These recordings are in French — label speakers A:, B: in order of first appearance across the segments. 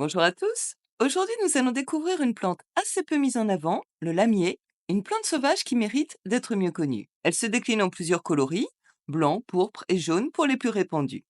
A: Bonjour à tous. Aujourd'hui, nous allons découvrir une plante assez peu mise en avant, le lamier, une plante sauvage qui mérite d'être mieux connue. Elle se décline en plusieurs coloris, blanc, pourpre et jaune pour les plus répandus.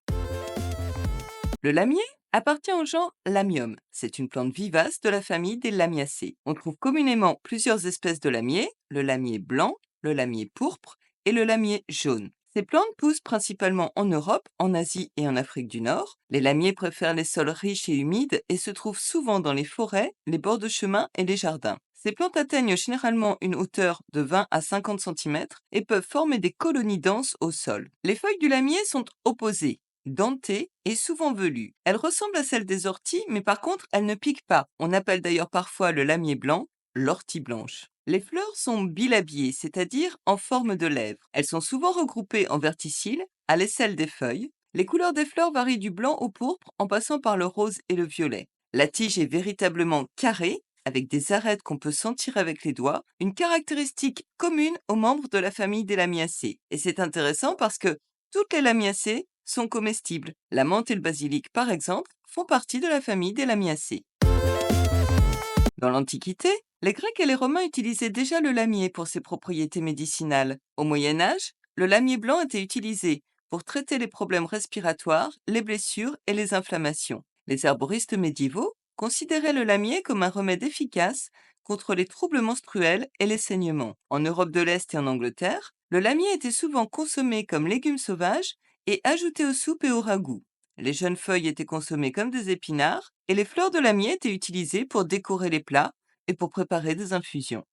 A: Le lamier appartient au genre Lamium. C'est une plante vivace de la famille des Lamiacées. On trouve communément plusieurs espèces de lamier, le lamier blanc, le lamier pourpre et le lamier jaune. Ces plantes poussent principalement en Europe, en Asie et en Afrique du Nord. Les lamiers préfèrent les sols riches et humides et se trouvent souvent dans les forêts, les bords de chemin et les jardins. Ces plantes atteignent généralement une hauteur de 20 à 50 cm et peuvent former des colonies denses au sol. Les feuilles du lamier sont opposées, dentée et souvent velue. Elle ressemble à celle des orties, mais par contre, elle ne pique pas. On appelle d'ailleurs parfois le lamier blanc l'ortie blanche. Les fleurs sont bilabiées, c'est-à-dire en forme de lèvres. Elles sont souvent regroupées en verticilles, à l'aisselle des feuilles. Les couleurs des fleurs varient du blanc au pourpre en passant par le rose et le violet. La tige est véritablement carrée, avec des arêtes qu'on peut sentir avec les doigts, une caractéristique commune aux membres de la famille des Lamiacées. Et c'est intéressant parce que toutes les Lamiacées sont comestibles. La menthe et le basilic, par exemple, font partie de la famille des Lamiacées. Dans l'Antiquité, les Grecs et les Romains utilisaient déjà le lamier pour ses propriétés médicinales. Au Moyen Âge, le lamier blanc était utilisé pour traiter les problèmes respiratoires, les blessures et les inflammations. Les herboristes médiévaux considéraient le lamier comme un remède efficace contre les troubles menstruels et les saignements. En Europe de l'Est et en Angleterre, le lamier était souvent consommé comme légume sauvage et ajouté aux soupes et aux ragoûts. Les jeunes feuilles étaient consommées comme des épinards et les fleurs de lamier étaient utilisées pour décorer les plats et pour préparer des infusions.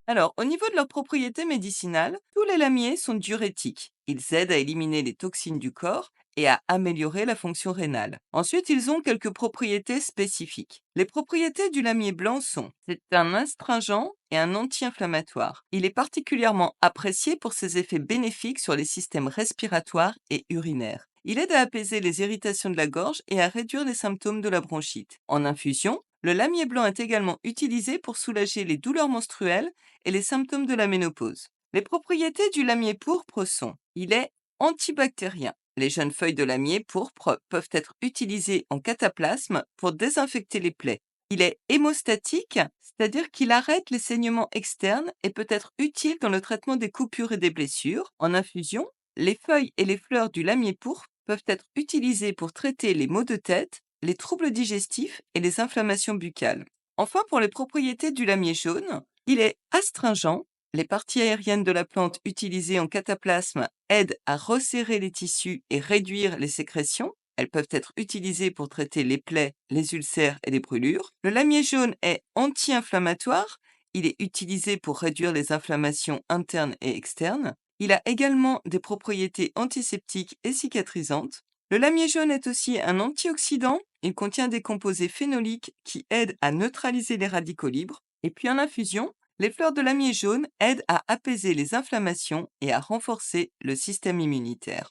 A: Alors, au niveau de leurs propriétés médicinales, tous les lamiers sont diurétiques. Ils aident à éliminer les toxines du corps et à améliorer la fonction rénale. Ensuite, ils ont quelques propriétés spécifiques. Les propriétés du lamier blanc sont: c'est un astringent et un anti-inflammatoire. Il est particulièrement apprécié pour ses effets bénéfiques sur les systèmes respiratoires et urinaires. Il aide à apaiser les irritations de la gorge et à réduire les symptômes de la bronchite. En infusion, le lamier blanc est également utilisé pour soulager les douleurs menstruelles et les symptômes de la ménopause. Les propriétés du lamier pourpre sont: il est antibactérien. Les jeunes feuilles de lamier pourpre peuvent être utilisées en cataplasme pour désinfecter les plaies. Il est hémostatique, c'est-à-dire qu'il arrête les saignements externes et peut être utile dans le traitement des coupures et des blessures. En infusion, les feuilles et les fleurs du lamier pourpre peuvent être utilisées pour traiter les maux de tête, les troubles digestifs et les inflammations buccales. Enfin, pour les propriétés du lamier jaune, il est astringent. Les parties aériennes de la plante utilisées en cataplasme aident à resserrer les tissus et réduire les sécrétions. Elles peuvent être utilisées pour traiter les plaies, les ulcères et les brûlures. Le lamier jaune est anti-inflammatoire. Il est utilisé pour réduire les inflammations internes et externes. Il a également des propriétés antiseptiques et cicatrisantes. Le lamier jaune est aussi un antioxydant. Il contient des composés phénoliques qui aident à neutraliser les radicaux libres. Et puis en infusion, les fleurs de lamier jaune aident à apaiser les inflammations et à renforcer le système immunitaire.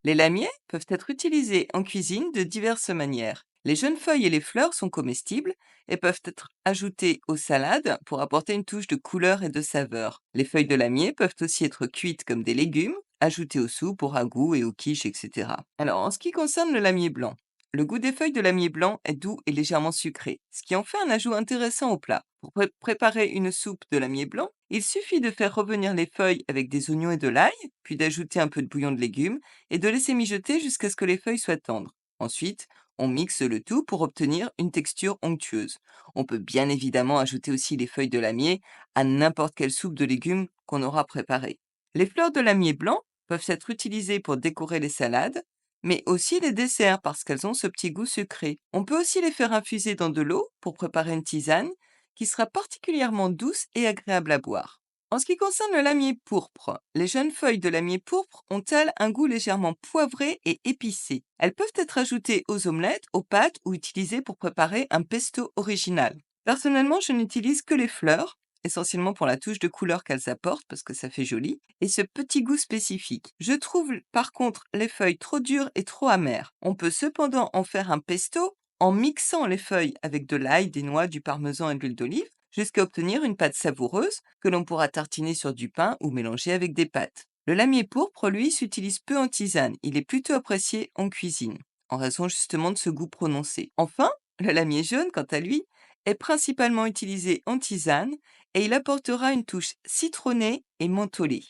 A: Les lamiers peuvent être utilisés en cuisine de diverses manières. Les jeunes feuilles et les fleurs sont comestibles et peuvent être ajoutées aux salades pour apporter une touche de couleur et de saveur. Les feuilles de lamier peuvent aussi être cuites comme des légumes, ajoutées aux soupes, aux ragoûts et aux quiches, etc. Alors, en ce qui concerne le lamier blanc, le goût des feuilles de lamier blanc est doux et légèrement sucré, ce qui en fait un ajout intéressant au plat. Pour préparer une soupe de lamier blanc, il suffit de faire revenir les feuilles avec des oignons et de l'ail, puis d'ajouter un peu de bouillon de légumes et de laisser mijoter jusqu'à ce que les feuilles soient tendres. Ensuite, on mixe le tout pour obtenir une texture onctueuse. On peut bien évidemment ajouter aussi les feuilles de lamier à n'importe quelle soupe de légumes qu'on aura préparée. Les fleurs de lamier blanc peuvent être utilisées pour décorer les salades, mais aussi les desserts parce qu'elles ont ce petit goût sucré. On peut aussi les faire infuser dans de l'eau pour préparer une tisane qui sera particulièrement douce et agréable à boire. En ce qui concerne le lamier pourpre, les jeunes feuilles de lamier pourpre ont-elles un goût légèrement poivré et épicé. Elles peuvent être ajoutées aux omelettes, aux pâtes ou utilisées pour préparer un pesto original. Personnellement, je n'utilise que les fleurs, essentiellement pour la touche de couleur qu'elles apportent parce que ça fait joli, et ce petit goût spécifique. Je trouve par contre les feuilles trop dures et trop amères. On peut cependant en faire un pesto en mixant les feuilles avec de l'ail, des noix, du parmesan et de l'huile d'olive, jusqu'à obtenir une pâte savoureuse que l'on pourra tartiner sur du pain ou mélanger avec des pâtes. Le lamier pourpre, lui, s'utilise peu en tisane, il est plutôt apprécié en cuisine. en raison justement de ce goût prononcé. Enfin, le lamier jaune, quant à lui, est principalement utilisé en tisane et il apportera une touche citronnée et mentholée.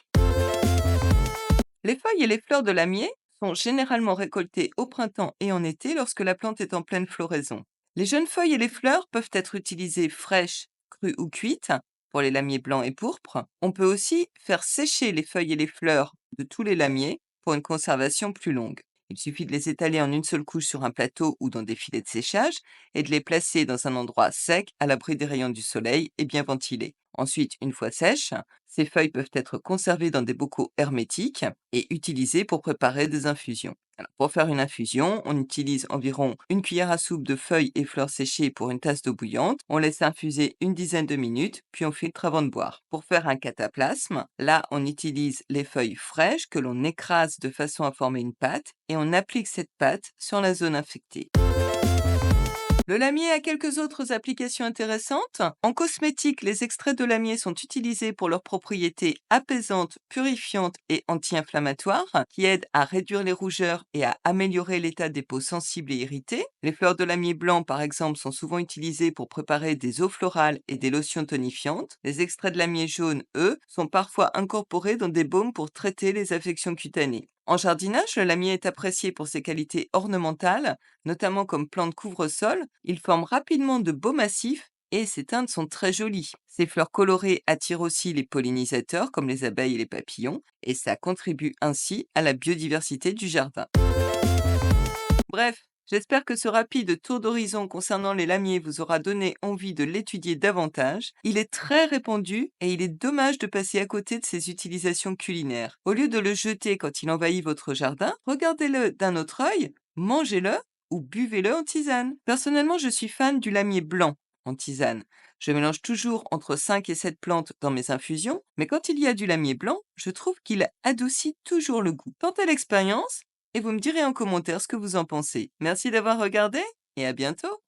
A: Les feuilles et les fleurs de lamier sont généralement récoltées au printemps et en été lorsque la plante est en pleine floraison. Les jeunes feuilles et les fleurs peuvent être utilisées fraîches, crues ou cuites pour les lamiers blancs et pourpres. On peut aussi faire sécher les feuilles et les fleurs de tous les lamiers pour une conservation plus longue. Il suffit de les étaler en une seule couche sur un plateau ou dans des filets de séchage et de les placer dans un endroit sec, à l'abri des rayons du soleil et bien ventilé. Ensuite, une fois sèches, ces feuilles peuvent être conservées dans des bocaux hermétiques et utilisées pour préparer des infusions. Alors, pour faire une infusion, on utilise environ une cuillère à soupe de feuilles et fleurs séchées pour une tasse d'eau bouillante. On laisse infuser une dizaine de minutes, puis on filtre avant de boire. Pour faire un cataplasme, là, on utilise les feuilles fraîches que l'on écrase de façon à former une pâte et on applique cette pâte sur la zone infectée. Le lamier a quelques autres applications intéressantes. En cosmétique, les extraits de lamier sont utilisés pour leurs propriétés apaisantes, purifiantes et anti-inflammatoires, qui aident à réduire les rougeurs et à améliorer l'état des peaux sensibles et irritées. Les fleurs de lamier blanc, par exemple, sont souvent utilisées pour préparer des eaux florales et des lotions tonifiantes. Les extraits de lamier jaune, eux, sont parfois incorporés dans des baumes pour traiter les affections cutanées. En jardinage, le lamier est apprécié pour ses qualités ornementales, notamment comme plante couvre-sol. Il forme rapidement de beaux massifs et ses teintes sont très jolies. Ses fleurs colorées attirent aussi les pollinisateurs comme les abeilles et les papillons et ça contribue ainsi à la biodiversité du jardin. Bref, j'espère que ce rapide tour d'horizon concernant les lamiers vous aura donné envie de l'étudier davantage. Il est très répandu et il est dommage de passer à côté de ses utilisations culinaires. Au lieu de le jeter quand il envahit votre jardin, regardez-le d'un autre œil, mangez-le ou buvez-le en tisane. Personnellement, je suis fan du lamier blanc en tisane. Je mélange toujours entre 5 et 7 plantes dans mes infusions, mais quand il y a du lamier blanc, je trouve qu'il adoucit toujours le goût. Tentez l'expérience et vous me direz en commentaire ce que vous en pensez. Merci d'avoir regardé et à bientôt.